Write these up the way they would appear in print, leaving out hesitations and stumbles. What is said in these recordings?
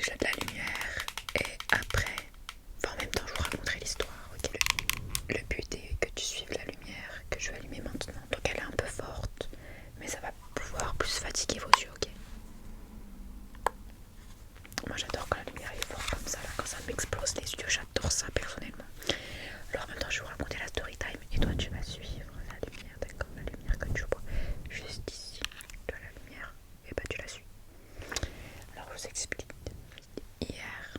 le jeu de la lumière et après, enfin en même temps je vous raconterai l'histoire. Okay. Le but est que tu suives la lumière que je vais allumer maintenant. Donc elle est un peu forte, mais ça va pouvoir plus fatiguer vos yeux, ok? Moi j'adore quand la lumière est forte comme ça, là, quand ça m'explose les yeux, j'adore ça personnellement. Alors en même temps je vais vous raconter la story time et toi tu vas suivre la lumière, d'accord? La lumière que tu vois juste ici, de la lumière, et bah tu la suis. Alors je vous explique. Hier,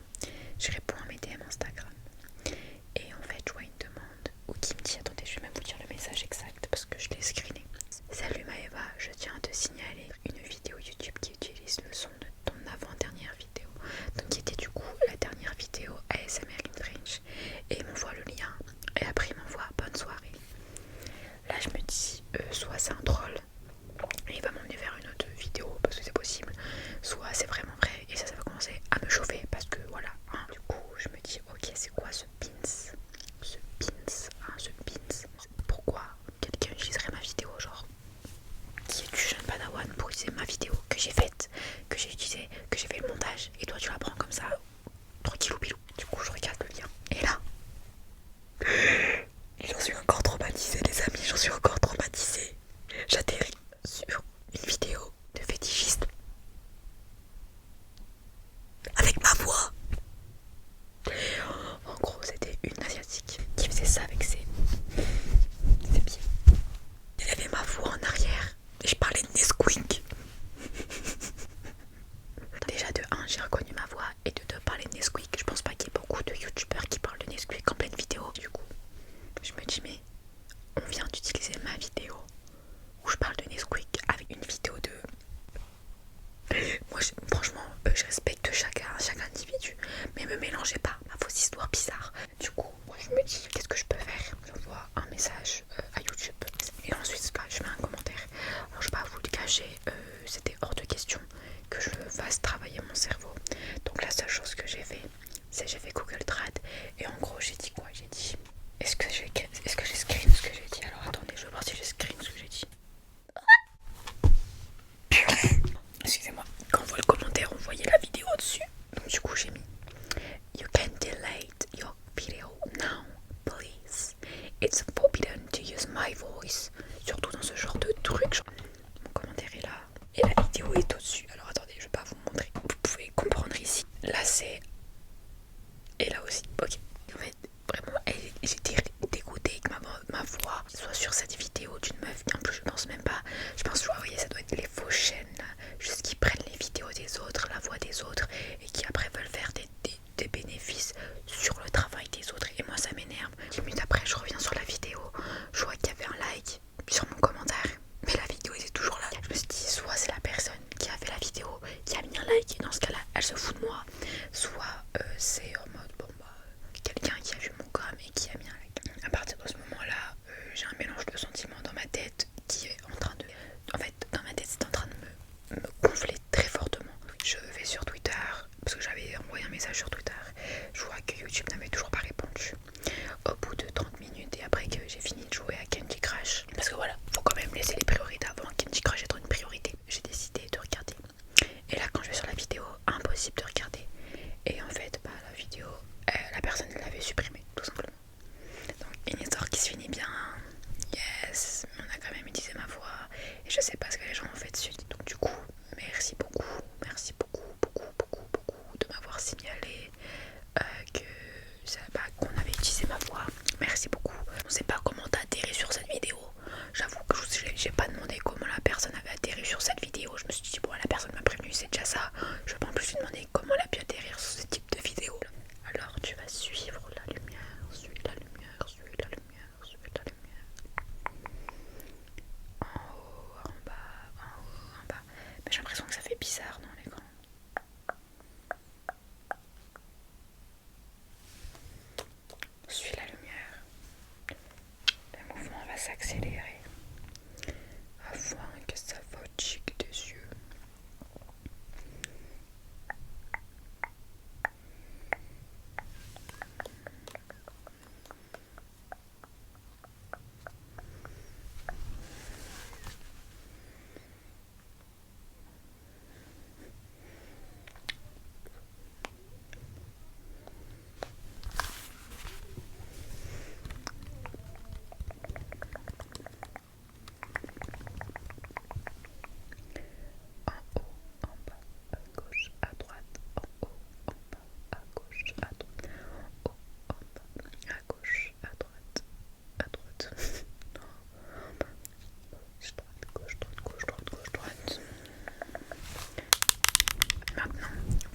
je réponds à mes DM Instagram et en fait je vois une demande où qui me dit, attendez je vais même vous dire le message exact parce que je l'ai screené. Salut Maëva, je tiens à te signaler une vidéo YouTube qui utilise le son de ton avant-dernière vidéo, donc qui était du coup la dernière vidéo ASMR in French, et il m'envoie le lien et après il m'envoie bonne soirée. Là je me dis soit c'est un troll et il va m'emmener vers une autre vidéo parce que c'est possible, soit c'est vraiment vrai et ça va commencer à me chauffer parce que voilà, hein. Du coup je me dis ok c'est quoi ce pins, ce pins, pourquoi quelqu'un utiliserait ma vidéo, genre qui est du jeune padawan pour utiliser ma vidéo que j'ai faite, que j'ai utilisée, que j'ai fait le montage et toi tu la prends comme ça tranquillou bilou. Du coup je regarde le lien et là j'en suis encore traumatisée les amis, j'en suis encore traumatisée. J'atterris sur une vidéo de fétichiste avec ma voix. En gros c'était une asiatique qui faisait ça avec ses pieds. Elle avait ma voix en arrière et je parlais de Nesquik. Déjà de 1 j'ai reconnu ma voix et de 2 parler de Nesquik. Je pense pas qu'il y ait beaucoup de youtubeurs qui parlent de Nesquik en pleine vidéo. Du coup je me dis mais on vient d'utiliser ma vidéo où je parle de Nesquik avec une vidéo de... Moi franchement je respecte chaque individu, mais me mélangez pas ma fausse histoire bizarre. Du coup moi, je me dis qu'est-ce que je peux faire. J'envoie un message à YouTube et ensuite bah, je mets un commentaire. Alors je vais pas vous le cacher, c'était hors de question que je fasse travailler mon cerveau. Donc la seule chose que j'ai fait, c'est j'ai fait Google Trad et en gros j'ai dit quoi? J'ai dit est-ce que j'ai screen ce que j'ai dit? Alors attendez, je vais voir si j'ai screen ce que j'ai dit. Excusez-moi, quand on voit le commentaire, on voyait la vidéo dessus. Donc du coup j'ai mis you can delete your video now, please. It's forbidden to use my voice. Surtout dans ce genre de truc. Mon commentaire est là et la vidéo est au-dessus. Alors attendez, je vais pas vous montrer. Vous pouvez comprendre ici. Là c'est... Et là aussi. Ok. En fait, vraiment, j'étais dégoûtée que ma voix soit sur cette vidéo d'une meuf. En plus, je pense même pas. Je pense que vous voyez, ça doit être les faux chaînes là. Juste qui prennent les vidéos des autres, la voix des autres et qui après veulent faire des bénéfices sur le travail des autres. Et moi, ça m'énerve. 10 minutes après, je reviens sur la vidéo. Je vois qu'il y avait un like sur mon commentaire. Mais la vidéo était toujours là. Je me suis dit, soit c'est la personne qui a fait la vidéo qui a mis un like et dans ce cas là elle se fout de moi, soit c'est en mode bon bah quelqu'un qui a vu mon com et qui a mis un like. À partir de ce moment là j'ai un mélange de sentiments dans ma tête qui est en train de... En fait dans ma tête c'est en train de me gonfler très fortement. Je vais sur Twitter parce que j'avais envoyé un message sur Twitter. Je vois que YouTube n'avait toujours pas répondu au bout de 30 minutes et après que j'ai fini de jouer à Candy Crush, parce que voilà, faut quand même laisser les priorités avant. Candy Crush étant une priorité, j'ai décidé de regarder. Et là quand je vais sur la vidéo, impossible de regarder. Et en fait bah, la vidéo, la personne l'avait supprimée tout simplement. Donc une histoire qui se finit bien, yes, mais on a quand même utilisé ma voix et je sais pas ce que les gens ont fait dessus. Donc du coup merci beaucoup de m'avoir signalé que bah, qu'on avait utilisé ma voix. Merci beaucoup. On sait pas comment t'as atterri sur cette vidéo. J'avoue que j'ai pas demandé comment la personne avait atterri sur cette vidéo. Je me suis dit bon la personne m'a prévenu, c'est déjà ça. Je vais pas en plus lui demander comment elle a pu atterrir sur ce type de vidéo. Alors tu vas suivre la lumière, suivre la lumière, suivre la lumière, suivre la lumière. En haut, en bas, en haut, en bas. Mais j'ai l'impression que ça fait bizarre dans l'écran. Suis la lumière. Le mouvement va s'accélérer afin que ça fatigue tes yeux.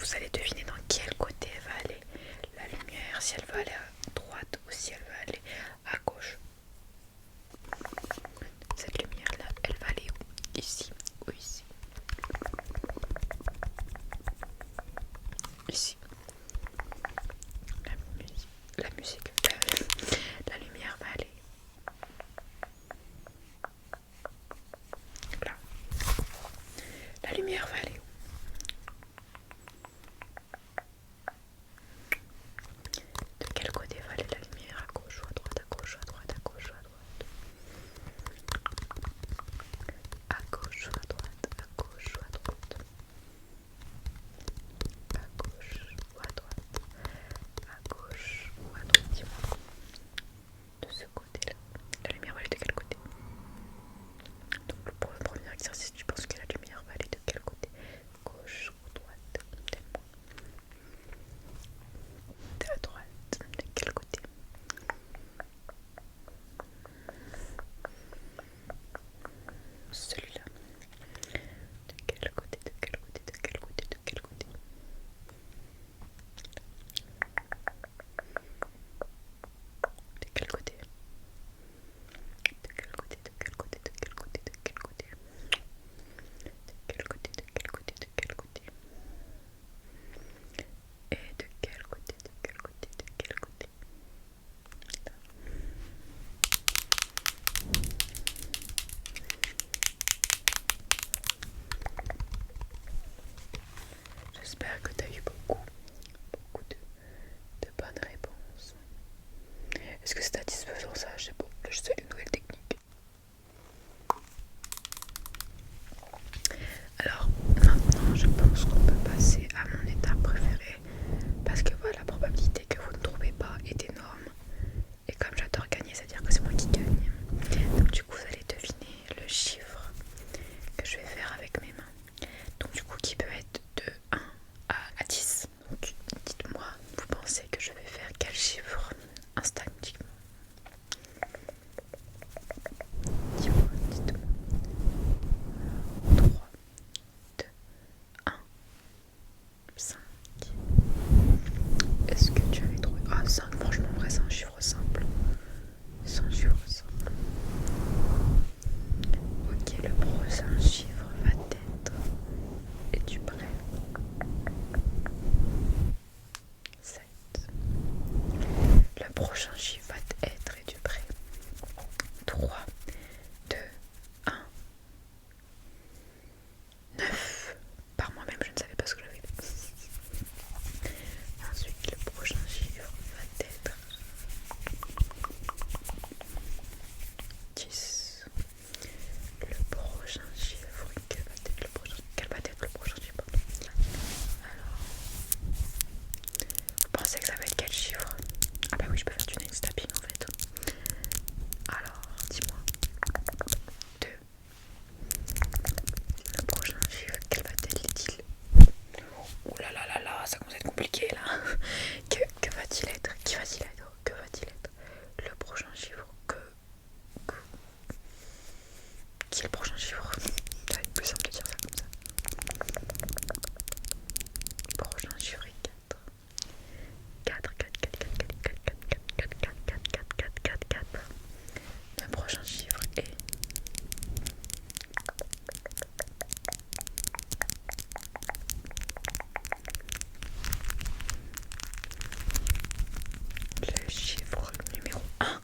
vous allez deviner dans quel côté elle va aller la lumière, si elle va aller à droite ou si elle va aller à gauche. Cette lumière là, elle va aller où? Ici ou ici? Ici. La musique, la lumière va aller là. La lumière va aller où? De quel côté va aller la lumière? À gauche ou à droite? À gauche ou à droite? À gauche ou à droite? À gauche ou à droite? À gauche ou à droite? À gauche ou à droite? À gauche ou à droite? Dis-moi. De ce côté-là. La lumière va aller de quel côté? Donc pour le premier exercice, tu penses que la lumière va aller de quel côté? Gauche ou droite? Dis-moi. De la droite. De quel côté? Celui-là. De quel côté? De quel côté? De quel côté? De quel côté? De quel côté? De quel côté? De quel côté? De quel côté? De quel côté? De quel côté? De quel côté? De quel côté? Et de quel côté? De quel côté? De quel côté? Là. J'espère que tu as eu beaucoup de bonnes réponses. Est-ce que c'est satisfaisant ça? Je sais pas, je sais une nouvelle technique. Alors maintenant je pense qu'on peut passer à mon étape préférée parce que voilà, la probabilité que vous ne trouvez pas est énorme et comme j'adore gagner, c'est-à-dire que c'est moi qui gagne. Donc du coup vous allez deviner le chiffre que je vais faire avec mes mains. Donc du coup qui peut être de 1 à 10. Donc dites-moi, vous pensez que je vais faire quel chiffre instinctivement? Dis-moi, dites-moi. 3, 2, 1, 5. Est-ce que tu avais trouvé? Ah, 5, franchement, en vrai, c'est un chiffre simple. C'est un chiffre simple. Ok, le prochain chiffre va être. Es-tu prêt? 7. Le prochain chiffre va être. Es-tu prêt? 3, 2, 1. 9. Par moi-même, je ne savais pas ce que j'avais fait. Ensuite, le prochain chiffre va être 10. Le prochain chiffre, quel va être le prochain chiffre? Alors, vous pensez que ça va être quel chiffre? Ah bah oui, je peux faire du next tapping en fait. Alors, dis-moi. 2. Le prochain chiffre, quel va être? Oh là là là là, ça commence à être compliqué là. Que va-t-il être? Qui va-t-il être? Que va-t-il être? Le prochain chiffre qui est le prochain chiffre? Ça va être plus simple de dire ça comme ça. Le prochain chiffre est 4. 4, 4, 4, 4, 4, 4, 4, 4, 4, 4, 4, 4, 4. Le prochain chiffre est le chiffre numéro 1.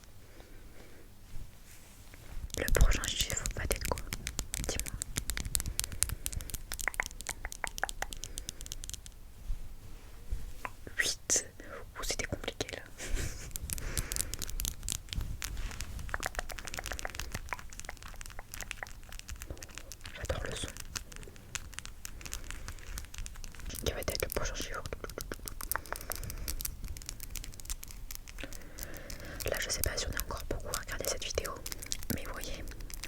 Le prochain chiffre va être quoi? Dis-moi. 8. Oh, c'était compliqué là. J'adore le son. Quel va être le prochain chiffre? Là, je sais pas si on est encore beaucoup à regarder cette vidéo, mais voyez,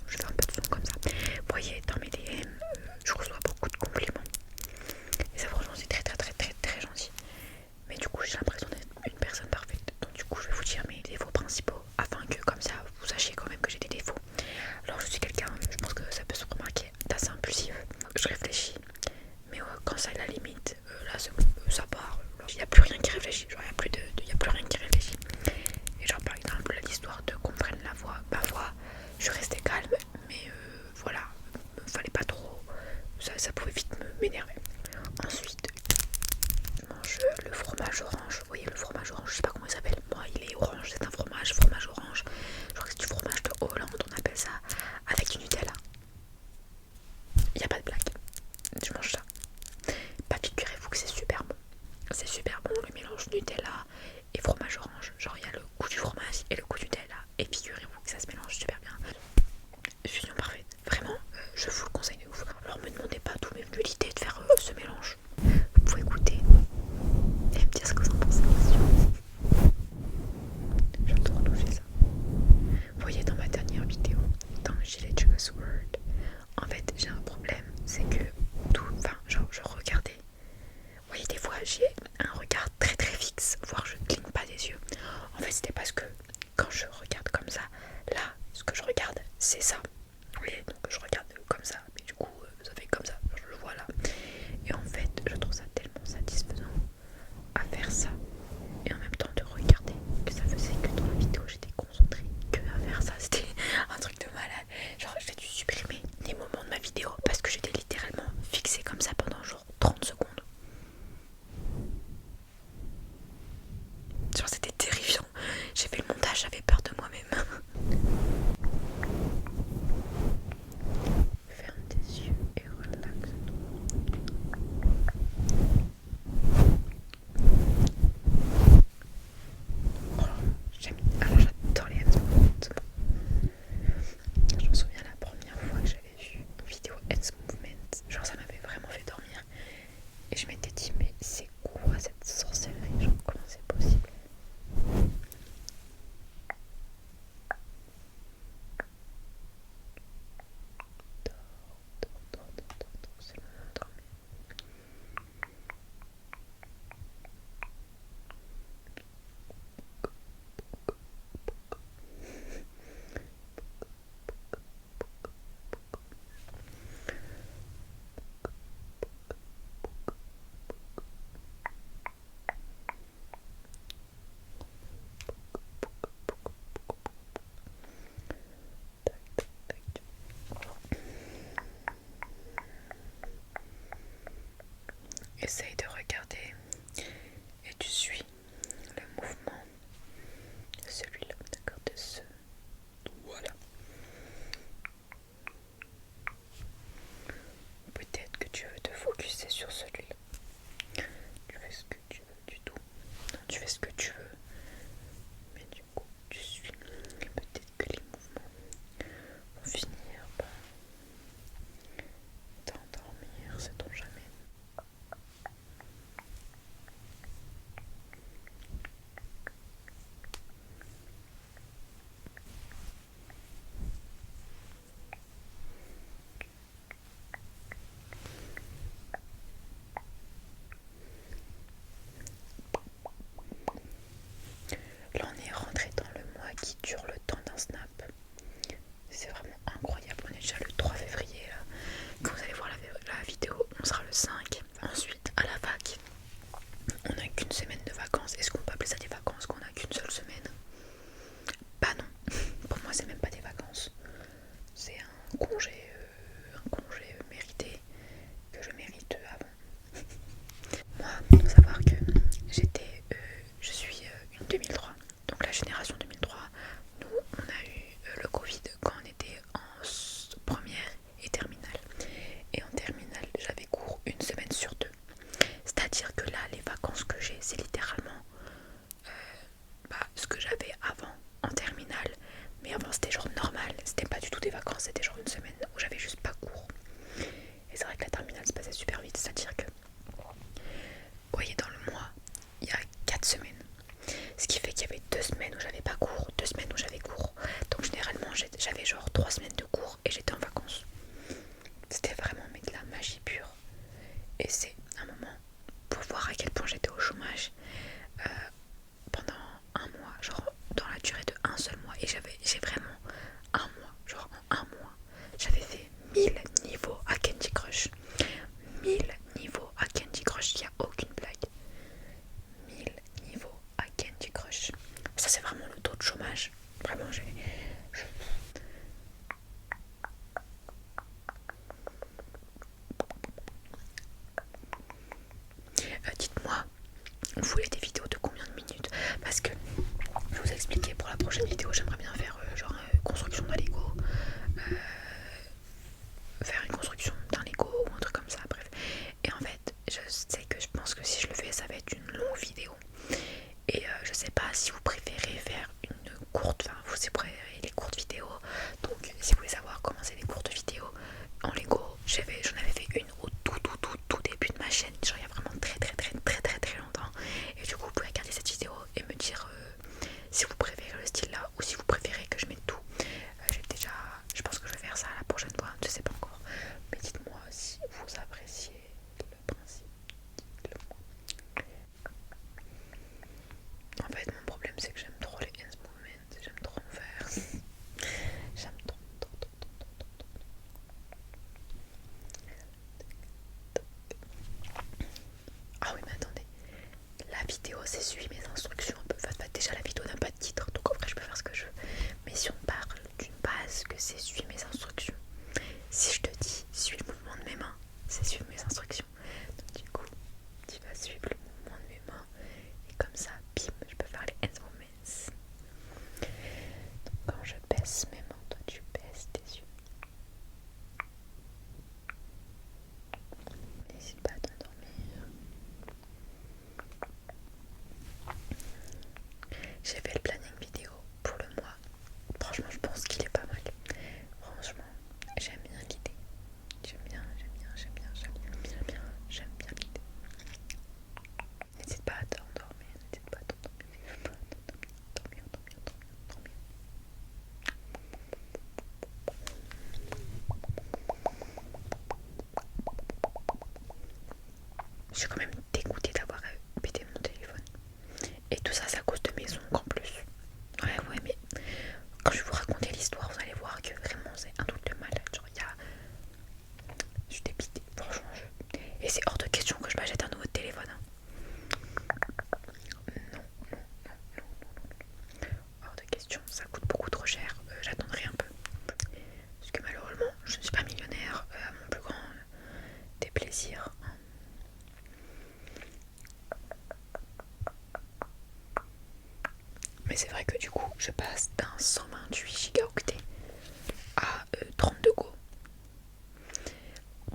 je fais un peu de son comme ça. Voyez, dans mes DM, je reçois beaucoup de compliments. Et ça, franchement, c'est très très très très très gentil. Mais du coup, j'ai l'impression d'être une personne parfaite. Donc du coup, je vais vous dire mes défauts principaux afin que comme ça, vous sachiez quand même que j'ai des défauts. Alors, je suis quelqu'un, je pense que ça peut se remarquer, d'assez impulsif. Je réfléchis, mais quand c'est à la limite, là ça part. Il n'y a plus rien qui réfléchit, genre il y a plus rien qui réfléchit. Et genre par exemple l'histoire de qu'on prenne ma voix, je restais calme, mais voilà, fallait pas trop, ça pouvait vite m'énerver. Ensuite, je mange le fromage orange. Vous voyez le fromage orange, je sais pas comment il s'appelle. Moi il est orange, c'est un fromage orange. Je crois que c'est du fromage de Hollande, on appelle ça, avec du Nutella. Il n'y a pas de blague. Je mange ça. Bah figurez-vous que c'est super bon. C'est super bon le mélange Nutella et fromage orange. Genre il y a le goût du fromage et le goût du Nutella. Et figurez-vous que ça se mélange super bien. Fusion parfaite. Vraiment, je vous le conseille de ouf. Alors me demandez pas d'où m'est venue l'idée de faire ce mélange. Vous pouvez goûter et me dire ce que vous en pensez. J'adore toucher ça. Vous voyez dans ma dernière vidéo, dans Gilet Sugar Sword, en fait j'ai un problème, c'est que genre je regardais. Vous voyez des fois j'ai un regard très très fixe, voire je ne cligne pas des yeux. En fait c'était parce que quand je regarde comme ça, là ce que je regarde c'est ça. Vous voyez, donc je regarde comme ça, mais du coup ça fait comme ça, je le vois là. Et en fait je trouve ça tellement satisfaisant à faire ça et en même temps de regarder que ça faisait que dans la vidéo j'étais concentrée que à faire ça. C'était un truc de malade. Genre j'ai dû supprimer des moments de ma vidéo parce que j'étais littéralement fixée comme ça pendant genre 30 secondes. Genre c'était terrifiant. J'ai fait le montage, j'avais peur de moi-même. Ferme tes yeux et relaxe-toi. Alors j'adore les hands movements. Je me souviens la première fois que j'avais vu une vidéo hands movement, genre ça m'avait vraiment fait dormir. Et je m'étais dit mais c'est quoi cette sorcellerie, genre comment c'est possible? C'est le moment de dormir. Essaye de regarder et tu suis le mouvement de celui-là, d'accord, de ce. Voilà. Peut-être que tu veux te focuser sur celui-là. Tu fais ce que tu veux du tout. Non, tu fais ce que tu veux. Mais du coup, tu suis. Et peut-être que les mouvements vont finir par t'endormir, sait-on jamais. Là, on est rentré dans le mois qui dure le temps d'un snap. C'est vraiment incroyable. On est déjà le 3 février là. Quand vous allez voir la vidéo, on sera le 5. Ensuite, à la fac, on n'a qu'une semaine de vacances. Est-ce qu'on peut appeler ça des vacances qu'on n'a qu'une seule semaine? Bah non. Pour moi, c'est même pas des vacances. C'est un congé mérité que je mérite avant. Moi, il faut savoir que je suis une 2003, donc la génération 2003. Nous, on a eu le Covid quand on était en première et terminale. Et en terminale, j'avais cours une semaine sur deux. C'est-à-dire que là, les vacances que j'ai, c'est littéralement ce que j'avais avant en terminale. Mais avant, c'était genre normal. C'était pas du tout des vacances, c'était genre une semaine où j'avais juste pas cours. Et c'est vrai que la terminale se passait super vite. C'est-à-dire que, vous voyez, dans le mois, il y a 4 semaines. Ce qui fait qu'il y avait 2 semaines où j'avais pas cours, 2 semaines où j'avais cours. Donc généralement, j'avais genre 3 semaines de cours et j'étais en vacances. C'était vraiment mais de la magie pure. Et c'est un moment pour voir à quel point j'étais au chômage pendant un mois, genre dans la durée de un seul mois. Et j'ai vraiment un mois, genre en un mois, j'avais fait 1000 niveaux à Candy Crush. 1000 niveaux à Candy Crush, il n'y a aucune on voulait des vidéos de combien de minutes? Parce que je vous ai expliqué, pour la prochaine vidéo j'aimerais bien faire genre construction d'un Lego, faire une construction d'un Lego ou un truc comme ça, bref. Et en fait je sais que je pense que si je le fais ça va être une longue vidéo. Et je sais pas si vous préférez faire une courte, enfin vous préférez les courtes vidéos. Donc si vous voulez savoir comment c'est les courtes vidéos en Lego, j'en avais fait une au tout début de ma chaîne, genre il y a vraiment très longtemps. Et du coup vous pouvez regarder cette vidéo et me dire si vous préférez le style là ou si vous préférez que je mette tout. Je pense que je vais faire ça la prochaine fois, je sais pas encore. Mais dites-moi si vous appréciez le principe. En fait mon problème c'est que j'aime trop les hands movements, j'aime trop en faire. J'aime trop. Ah oui mais attendez, la vidéo c'est suivre mes instructions un peu. Enfin, déjà la vidéo n'a pas de titre, donc en vrai je peux faire ce que je veux. Mais si on parle d'une base que c'est suivre mes instructions, si je te dis suis le mouvement de mes mains, c'est suivre mes instructions. Donc du coup tu vas suivre le mouvement de mes mains et comme ça, bim, je peux faire les hands movements. Donc quand je baisse mes mains, toi tu baisses tes yeux. N'hésite pas à t'endormir. J'ai fait le planning vidéo pour le mois. Franchement, je pense qu'il est pas mal. Franchement, j'aime bien l'idée. J'aime bien l'idée. N'hésite pas à t'endormir. Je suis quand même dégoûtée d'avoir pété mon téléphone. Et tout ça, c'est à cause de mes ongles en plus. Ouais, mais quand je vais vous raconter l'histoire, vous allez voir que vraiment c'est un truc de malade. Genre, je suis dépitée, franchement. Et c'est hors de question que je m'achète un nouveau téléphone. Hein. Non. Hors de question, ça coûte beaucoup trop cher. J'attendrai un peu. Parce que malheureusement, je ne suis pas millionnaire à mon plus grand des plaisirs. Hein. Mais c'est vrai que du coup, je passe d'un 128 Go à 32 Go.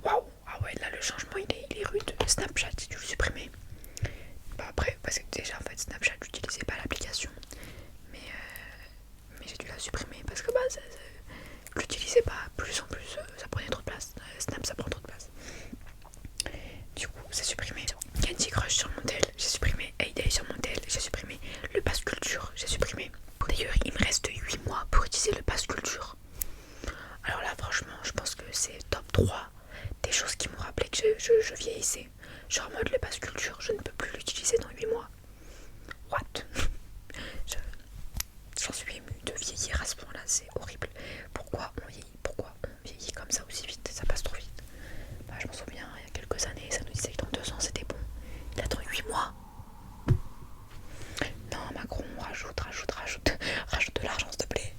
Waouh, ah ouais, là le changement il est rude. Snapchat, j'ai dû le supprimer. Bah après, parce que déjà en fait Snapchat, j'utilisais pas l'application. Mais j'ai dû la supprimer parce que bah je l'utilisais pas. Plus en plus, ça prenait trop de place. Snap, ça prend trop de place. Du coup, c'est supprimé. Candy Crush sur mon tel, j'ai supprimé. Heyday sur mon tel, j'ai supprimé. Le Pass Culture, j'ai supprimé. D'ailleurs, il me reste 8 mois pour utiliser le Pass Culture. Alors là, franchement, je pense que c'est top 3 des choses qui m'ont rappelé que je vieillissais. Genre en mode le Pass Culture, je ne peux plus l'utiliser dans 8 mois. What? J'en suis émue de vieillir à ce point-là, c'est horrible. Pourquoi on vieillit comme ça aussi vite? Ça passe trop vite. Bah, je m'en souviens, il y a quelques années, ça nous disait que dans 2 ans c'était bon. Il attend 8 mois. Non, Macron, rajoute de l'argent, s'il te plaît.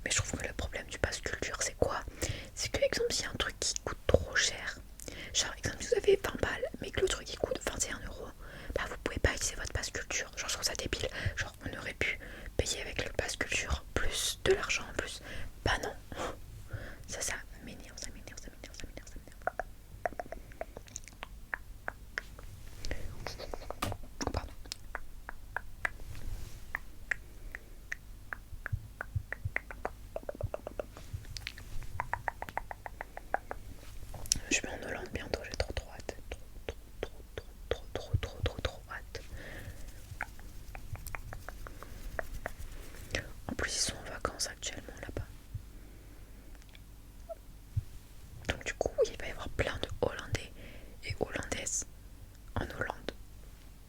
Mais je trouve que le problème du Pass Culture, c'est quoi? C'est que, exemple, s'il y a un truc qui coûte trop cher, genre, exemple, si vous avez 20 balles, mais que le truc il coûte 21€, bah vous pouvez pas utiliser votre Pass Culture. Genre, je trouve ça débile. Genre, on aurait pu payer avec le Pass Culture plus de l'argent en plus. Bah non. Ça m'énerve. Pardon. Je vais en Hollande bientôt, j'ai trop hâte. Trop hâte. En plus, ils sont en vacances actuellement là-bas. Donc du coup, il va y avoir plein de Hollandais et Hollandaises en Hollande.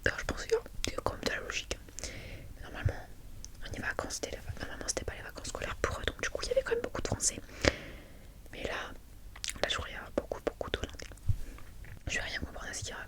Alors, je pense qu'il y a comme de la logique. Mais normalement, vacances, normalement c'était pas les vacances scolaires pour eux, donc du coup il y avait quand même beaucoup de Français. Mais là je vois il y a beaucoup d'Hollandais. Je vais rien comprendre à ce qu'ils racontent.